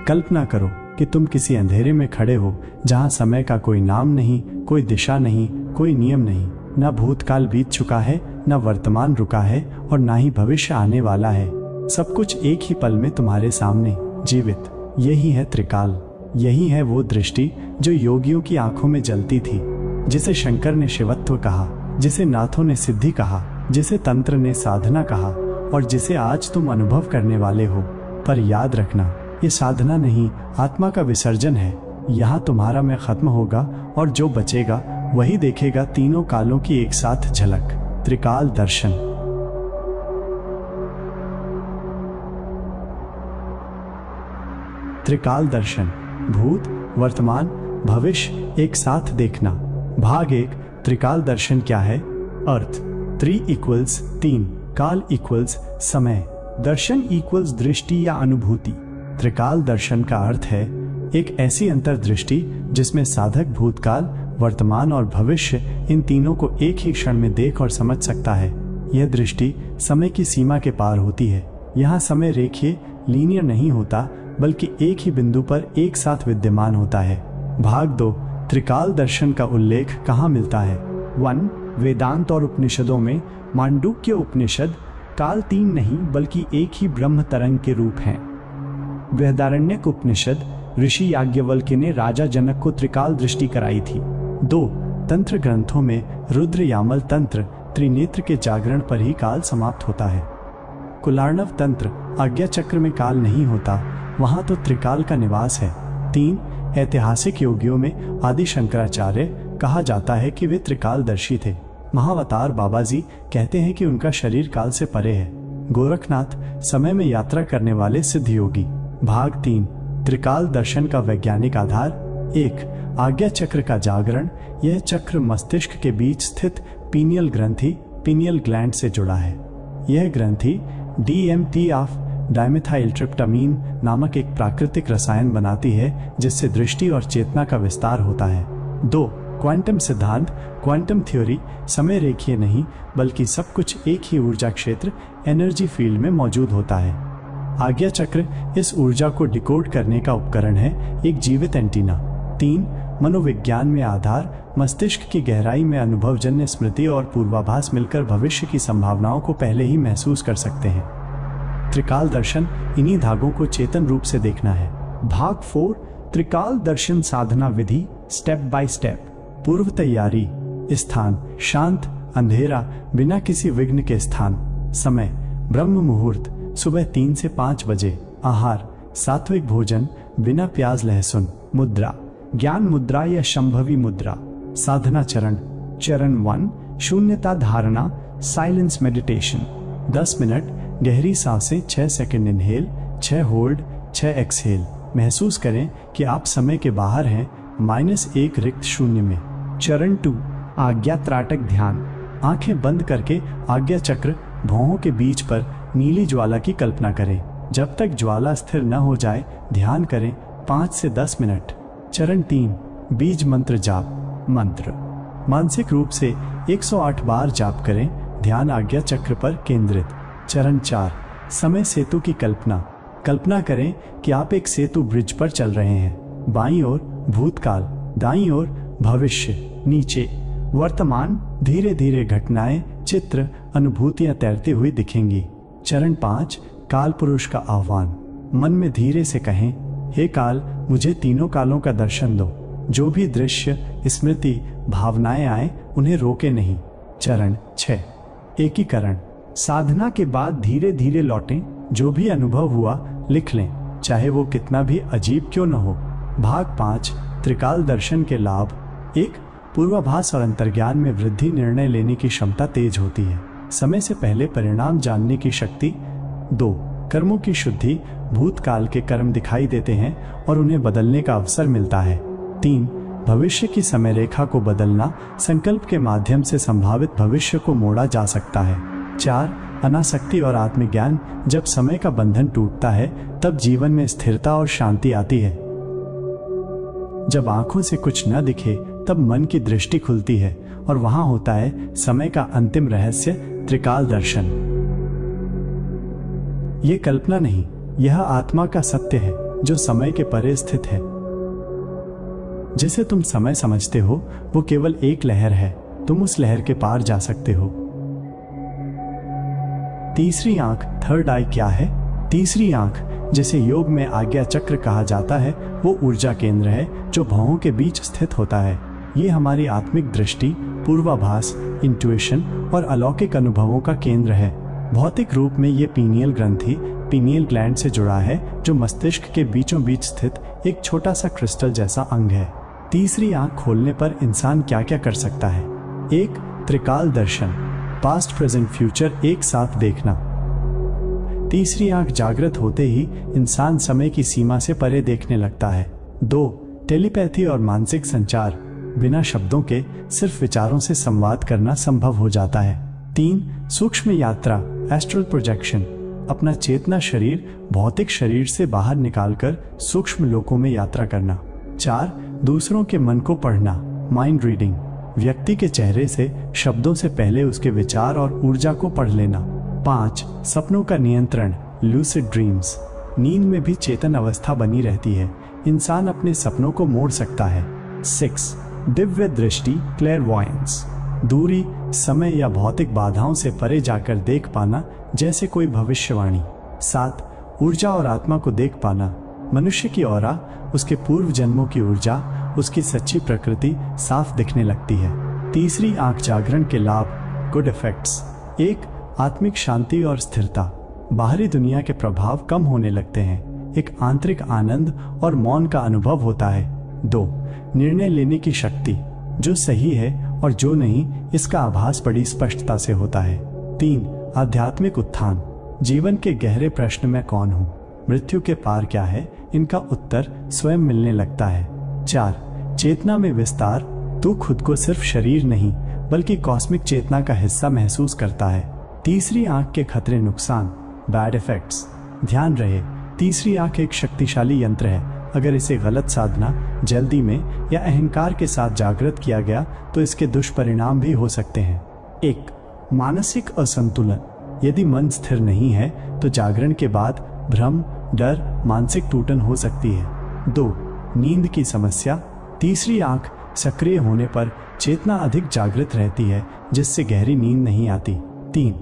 कल्पना करो कि तुम किसी अंधेरे में खड़े हो जहां समय का कोई नाम नहीं, कोई दिशा नहीं, कोई नियम नहीं। न भूतकाल बीत चुका है, न वर्तमान रुका है और न ही भविष्य आने वाला है। सब कुछ एक ही पल में तुम्हारे सामने जीवित। यही है त्रिकाल। यही है वो दृष्टि जो योगियों की आंखों में जलती थी, जिसे शंकर ने शिवत्व कहा, जिसे नाथों ने सिद्धि कहा, जिसे तंत्र ने साधना कहा और जिसे आज तुम अनुभव करने वाले हो। पर याद रखना, ये साधना नहीं, आत्मा का विसर्जन है। यहाँ तुम्हारा मैं खत्म होगा और जो बचेगा वही देखेगा तीनों कालों की एक साथ झलक। त्रिकाल दर्शन। त्रिकाल दर्शन, भूत, वर्तमान, भविष्य एक साथ देखना। भाग 1। त्रिकाल दर्शन क्या है? अर्थ। त्रि इक्वल्स 3, काल इक्वल्स समय, दर्शन इक्वल्स दृष्टि या अनुभूति। त्रिकाल दर्शन का अर्थ है एक ऐसी अंतर्दृष्टि जिसमें साधक भूतकाल, वर्तमान और भविष्य इन तीनों को एक ही क्षण में देख और समझ सकता है। यह दृष्टि समय की सीमा के पार होती है। यहाँ समय रेखीय, लीनियर नहीं होता, बल्कि एक ही बिंदु पर एक साथ विद्यमान होता है। भाग 2। त्रिकाल दर्शन का उल्लेख कहाँ मिलता है? 1. वेदांत और उपनिषदों में। मांडुक्य उपनिषद काल 3 नहीं बल्कि एक ही ब्रह्म तरंग के रूप हैं। बृहदारण्यक उपनिषद ऋषि याज्ञवल्क्य ने राजा जनक को त्रिकाल दृष्टि कराई थी। 2. तंत्र ग्रंथों में रुद्र यामल तंत्र त्रिनेत्र के जागरण पर ही काल समाप्त होता है। कुलार्णव तंत्र आज्ञा चक्र में काल नहीं होता, वहां तो त्रिकाल का निवास है। 3. ऐतिहासिक योगियों में आदि शंकराचार्य कहा जाता है कि वे त्रिकालदर्शी थे। महावतार बाबाजी कहते हैं कि उनका शरीर काल से परे है। गोरखनाथ समय में यात्रा करने वाले सिद्ध योगी। भाग 3। त्रिकाल दर्शन का वैज्ञानिक आधार। 1. आज्ञा चक्र का जागरण। यह चक्र मस्तिष्क के बीच स्थित पीनियल ग्रंथि पीनियल ग्लैंड से जुड़ा है। यह ग्रंथि DMT ऑफ डाइमेथाइल ट्रिप्टामीन नामक एक प्राकृतिक रसायन बनाती है जिससे दृष्टि और चेतना का विस्तार होता है। 2. क्वांटम सिद्धांत। क्वांटम थ्योरी समय रेखीय नहीं बल्कि सब कुछ एक ही ऊर्जा क्षेत्र एनर्जी फील्ड में मौजूद होता है। आज्ञा चक्र इस ऊर्जा को डिकोड करने का उपकरण है, एक जीवित एंटीना। 3. मनोविज्ञान में आधार। मस्तिष्क की गहराई में अनुभवजन्य स्मृति और पूर्वाभास मिलकर भविष्य की संभावनाओं को पहले ही महसूस कर सकते हैं। त्रिकाल दर्शन इन्हीं धागों को चेतन रूप से देखना है। भाग 4। त्रिकाल दर्शन साधना विधि स्टेप बाय स्टेप। पूर्व तैयारी। स्थान शांत, अंधेरा, बिना किसी विघ्न के स्थान। समय ब्रह्म मुहूर्त सुबह 3 से 5 बजे। आहार सात्विक भोजन, बिना प्याज लहसुन। मुद्रा ज्ञान मुद्रा या शंभवी मुद्रा। साधना चरण। चरण 1 शून्यता धारणा साइलेंस मेडिटेशन। 10 मिनट गहरी सांसें, 6 सेकंड इनहेल, 6 होल्ड, 6 एक्सहेल। महसूस करें कि आप समय के बाहर हैं, -1 रिक्त शून्य में। चरण 2 आज्ञा त्राटक ध्यान। आंखें बंद करके आज्ञा चक्र भौहों के बीच पर नीली ज्वाला की कल्पना करें। जब तक ज्वाला स्थिर न हो जाए ध्यान करें 5 से 10 मिनट। चरण 3 बीज मंत्र जाप। मंत्र मानसिक रूप से 108 बार जाप करें, ध्यान आज्ञा चक्र पर केंद्रित। चरण 4 समय सेतु की कल्पना। कल्पना करें कि आप एक सेतु ब्रिज पर चल रहे हैं। बाईं ओर भूतकाल, दाईं ओर भविष्य, नीचे वर्तमान। धीरे धीरे घटनाएं, चित्र, अनुभूतियां तैरती हुई दिखेंगी। चरण 5 काल पुरुष का आह्वान। मन में धीरे से कहें, हे काल, मुझे तीनों कालों का दर्शन दो। जो भी दृश्य, स्मृति, भावनाएं आए उन्हें रोके नहीं। चरण 6 एकीकरण। साधना के बाद धीरे धीरे लौटें, जो भी अनुभव हुआ लिख लें, चाहे वो कितना भी अजीब क्यों न हो। भाग 5 त्रिकाल दर्शन के लाभ। 1 पूर्वाभास और अंतर्ज्ञान में वृद्धि, निर्णय लेने की क्षमता तेज होती है। समय से पहले परिणाम जानने की शक्ति। 2 कर्मों की शुद्धि। भूतकाल के कर्म दिखाई देते हैं और उन्हें बदलने का अवसर मिलता है। 3 भविष्य की समय रेखा को बदलना। संकल्प के माध्यम से संभावित भविष्य को मोड़ा जा सकता है। 4 अनासक्ति और आत्मज्ञान। जब समय का बंधन टूटता है तब जीवन में स्थिरता और शांति आती है। जब आंखों से कुछ न दिखे तब मन की दृष्टि खुलती है और वहां होता है समय का अंतिम रहस्य, त्रिकाल दर्शन। यह कल्पना नहीं, यह आत्मा का सत्य है। जो समय के परे स्थित है। जिसे तुम समय समझते हो वो केवल एक लहर है, तुम उस लहर के पार जा सकते हो। तीसरी आंख, थर्ड आई क्या है? तीसरी आंख, जिसे योग में आज्ञा चक्र कहा जाता है, वो ऊर्जा केंद्र है जो भौहों के बीच स्थित होता है। ये हमारी आत्मिक दृष्टि, पूर्वाभास, इंट्यूशन और अलौकिक अनुभवों का केंद्र है। भौतिक रूप में ये पीनियल ग्रंथि पीनियल ग्लैंड से जुड़ा है, जो मस्तिष्क के बीचों बीच स्थित एक छोटा सा क्रिस्टल जैसा अंग है। तीसरी आंख खोलने पर इंसान क्या क्या कर सकता है? 1. त्रिकाल दर्शन, पास्ट प्रेजेंट फ्यूचर एक साथ देखना। तीसरी आंख जागृत होते ही इंसान समय की सीमा से परे देखने लगता है। 2. टेलीपैथी और मानसिक संचार, बिना शब्दों के सिर्फ विचारों से संवाद करना संभव हो जाता है। 3. सूक्ष्म यात्रा, एस्ट्रल प्रोजेक्शन, अपना चेतना शरीर भौतिक शरीर से बाहर निकालकर सूक्ष्म लोकों में यात्रा करना। 4. दूसरों के मन को पढ़ना, माइंड रीडिंग, व्यक्ति के चेहरे से शब्दों से पहले उसके विचार और ऊर्जा को पढ़ लेना। 5. सपनों का नियंत्रण, लूसिड ड्रीम्स, नींद में भी चेतन अवस्था बनी रहती है, इंसान अपने सपनों को मोड़ सकता है। 6. दिव्य दृष्टि, क्लेयरवॉयंस, दूरी, समय या भौतिक बाधाओं से परे जाकर देख पाना, जैसे कोई भविष्यवाणी। 7. ऊर्जा और आत्मा को देख पाना, मनुष्य की ऑरा, उसके पूर्व जन्मों की ऊर्जा, उसकी सच्ची प्रकृति साफ दिखने लगती है। तीसरी आंख जागरण के लाभ, गुड इफेक्ट्स। 1. आत्मिक शांति और स्थिरता, बाहरी दुनिया के प्रभाव कम होने लगते हैं, एक आंतरिक आनंद और मौन का अनुभव होता है। 2. निर्णय लेने की शक्ति, जो सही है और जो नहीं इसका आभास बड़ी स्पष्टता से होता है। 3. आध्यात्मिक उत्थान, जीवन के गहरे प्रश्न में कौन हूँ, मृत्यु के पार क्या है, इनका उत्तर स्वयं मिलने लगता है। 4. चेतना में विस्तार, तू खुद को सिर्फ शरीर नहीं बल्कि कॉस्मिक चेतना का हिस्सा महसूस करता है। तीसरी आंख के खतरे नुकसान, बैड इफेक्ट्स, ध्यान रहे तीसरी आंख एक शक्तिशाली यंत्र है, अगर इसे गलत साधना, जल्दी में या अहंकार के साथ जागृत किया गया तो इसके दुष्परिणाम भी हो सकते हैं। 1. मानसिक असंतुलन, यदि मन स्थिर नहीं है तो जागरण के बाद भ्रम, डर, मानसिक टूटन हो सकती है। 2. नींद की समस्या, तीसरी आंख सक्रिय होने पर चेतना अधिक जागृत रहती है, जिससे गहरी नींद नहीं आती। 3.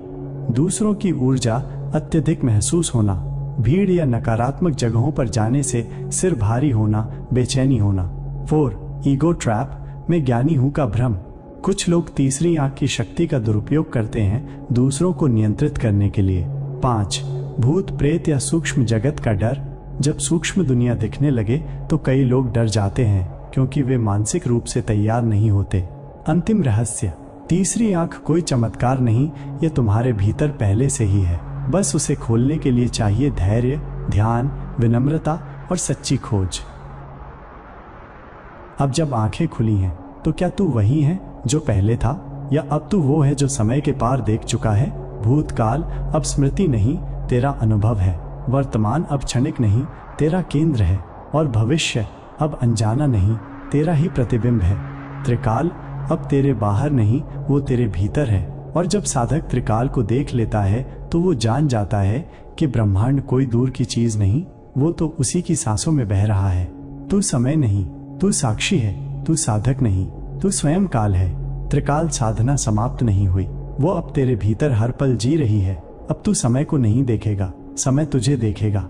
दूसरों की ऊर्जा अत्यधिक महसूस होना, भीड़ या नकारात्मक जगहों पर जाने से सिर भारी होना, बेचैनी होना। 4. ईगो ट्रैप, मैं ज्ञानी हूं का भ्रम, कुछ लोग तीसरी आंख की शक्ति का दुरुपयोग करते हैं दूसरों को नियंत्रित करने के लिए। 5. भूत प्रेत या सूक्ष्म जगत का डर, जब सूक्ष्म दुनिया दिखने लगे तो कई लोग डर जाते हैं क्योंकि वे मानसिक रूप से तैयार नहीं होते। अंतिम रहस्य, तीसरी आंख कोई चमत्कार नहीं, ये तुम्हारे भीतर पहले से ही है, बस उसे खोलने के लिए चाहिए धैर्य, ध्यान, विनम्रता और सच्ची खोज। अब जब आंखें खुली हैं तो क्या तू वही है जो पहले था, या अब तू वो है जो समय के पार देख चुका है? भूतकाल अब स्मृति नहीं, तेरा अनुभव है। वर्तमान अब क्षणिक नहीं, तेरा केंद्र है। और भविष्य अब अनजाना नहीं, तेरा ही प्रतिबिंब है। त्रिकाल अब तेरे बाहर नहीं, वो तेरे भीतर है। और जब साधक त्रिकाल को देख लेता है तो वो जान जाता है कि ब्रह्मांड कोई दूर की चीज नहीं, वो तो उसी की सांसों में बह रहा है। तू समय नहीं, तू साक्षी है, तू साधक नहीं, तू स्वयं काल है। त्रिकाल साधना समाप्त नहीं हुई, वो अब तेरे भीतर हर पल जी रही है। अब तू समय को नहीं देखेगा, समय तुझे देखेगा।